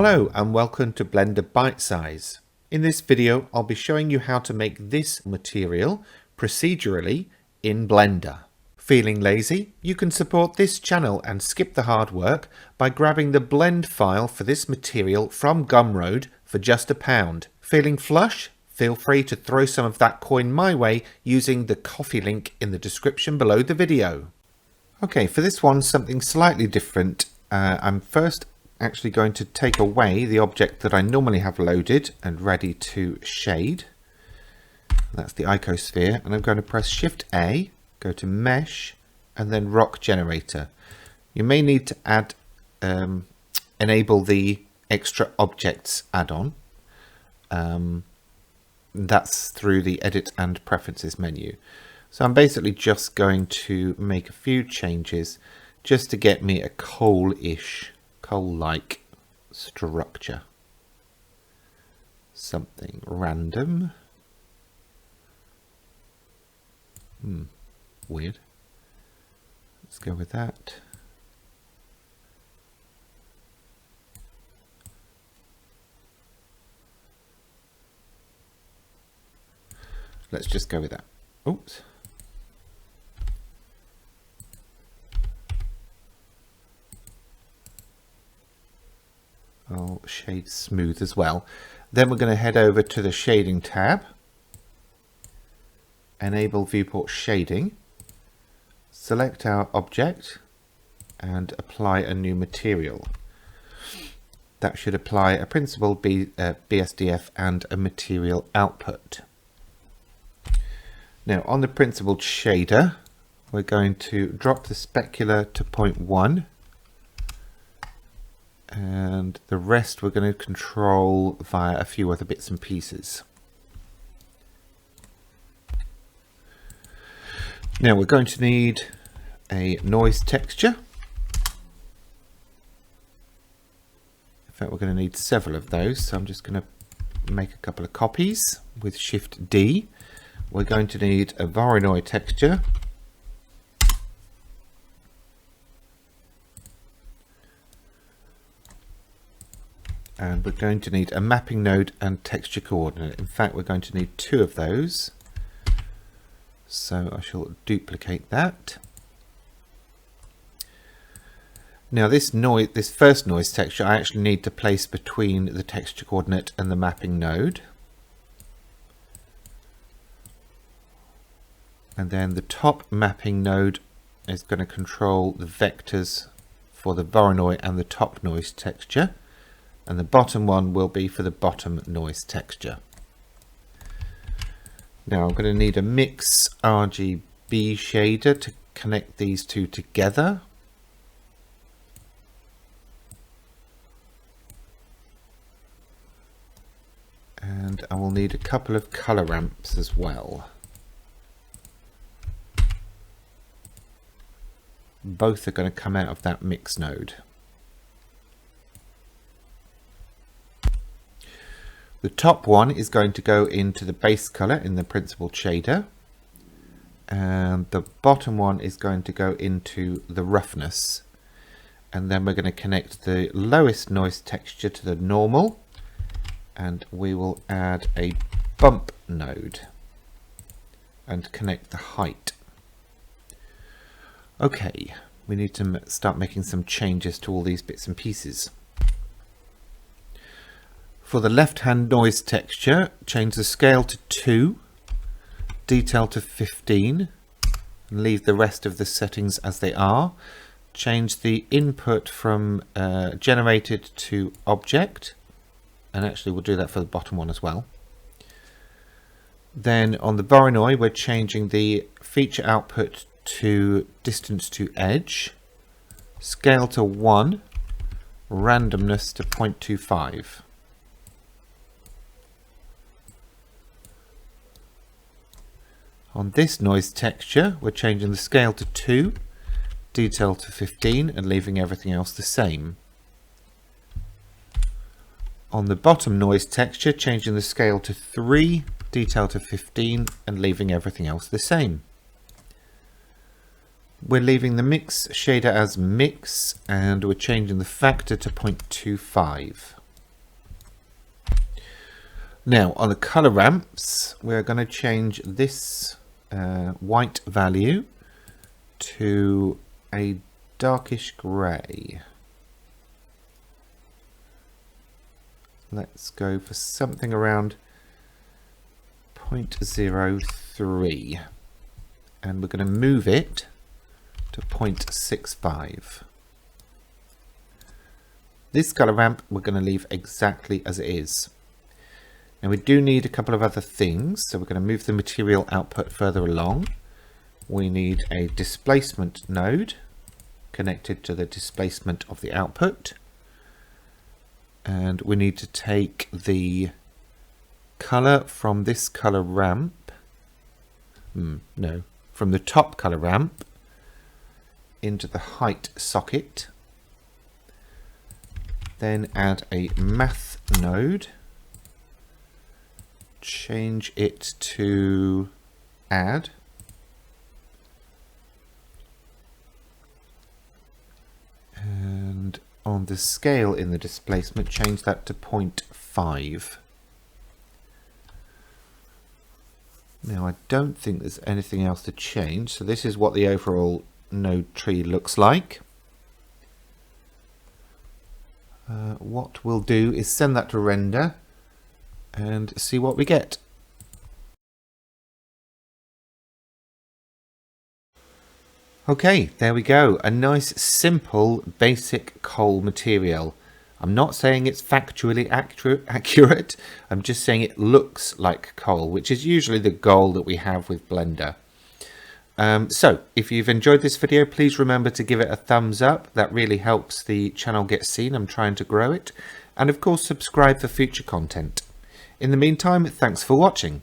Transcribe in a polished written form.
Hello and welcome to Blender Bite Size. In this video I'll be showing you how to make this material procedurally in Blender. Feeling lazy? You can support this channel and skip the hard work by grabbing the blend file for this material from Gumroad for just £1. Feeling flush? Feel free to throw some of that coin my way using the coffee link in the description below the video. Okay, for this one something slightly different. I'm first actually going to take away the object that I normally have loaded and ready to shade. That's the icosphere, and I'm going to press Shift A, go to Mesh, and then Rock Generator. You may need to add, enable the Extra Objects add-on. That's through the Edit and Preferences menu. So I'm basically just going to make a few changes just to get me a coal-ish, coal-like structure. Something random. Weird. Let's go with that. Let's just go with that. Oops. I'll shade smooth as well. Then we're going to head over to the shading tab, enable viewport shading, select our object and apply a new material. That should apply a principal BSDF and a material output. Now on the principled shader we're going to drop the specular to 0.1 and the rest we're going to control via a few other bits and pieces. Now we're going to need a noise texture. In fact, we're going to need several of those, so I'm just going to make a couple of copies with Shift D. We're going to need a Voronoi texture. And we're going to need a mapping node and texture coordinate. In fact, we're going to need two of those. So I shall duplicate that. Now this first noise texture I actually need to place between the texture coordinate and the mapping node. And then the top mapping node is going to control the vectors for the Voronoi and the top noise texture. And the bottom one will be for the bottom noise texture. Now I'm going to need a mix RGB shader to connect these two together. And I will need a couple of color ramps as well. Both are going to come out of that mix node. The top one is going to go into the base color in the principled shader, and the bottom one is going to go into the roughness, and then we're going to connect the lowest noise texture to the normal, and we will add a bump node and connect the height. Okay, we need to start making some changes to all these bits and pieces. For the left-hand noise texture, change the scale to 2, detail to 15, and leave the rest of the settings as they are. Change the input from generated to object, and actually we'll do that for the bottom one as well. Then on the Voronoi, we're changing the feature output to distance to edge, scale to 1, randomness to 0.25. On this noise texture, we're changing the scale to 2, detail to 15, and leaving everything else the same. On the bottom noise texture, changing the scale to 3, detail to 15, and leaving everything else the same. We're leaving the mix shader as mix, and we're changing the factor to 0.25. Now on the color ramps, we're going to change this white value to a darkish grey. Let's go for something around 0.03, and we're going to move it to 0.65. This color ramp we're going to leave exactly as it is. Now we do need a couple of other things, so we're going to move the material output further along. We need a displacement node connected to the displacement of the output, and we need to take the color from this color ramp, from the top color ramp into the height socket, then add a math node, change it to add, and on the scale in the displacement change that to 0.5. Now I don't think there's anything else to change, so this is what the overall node tree looks like. What we'll do is send that to render and see what we get. Okay, there we go. A nice, simple, basic coal material. I'm not saying it's factually accurate. I'm just saying it looks like coal, which is usually the goal that we have with Blender. So, if you've enjoyed this video, please remember to give it a thumbs up. That really helps the channel get seen. I'm trying to grow it. And of course, subscribe for future content. In the meantime, thanks for watching.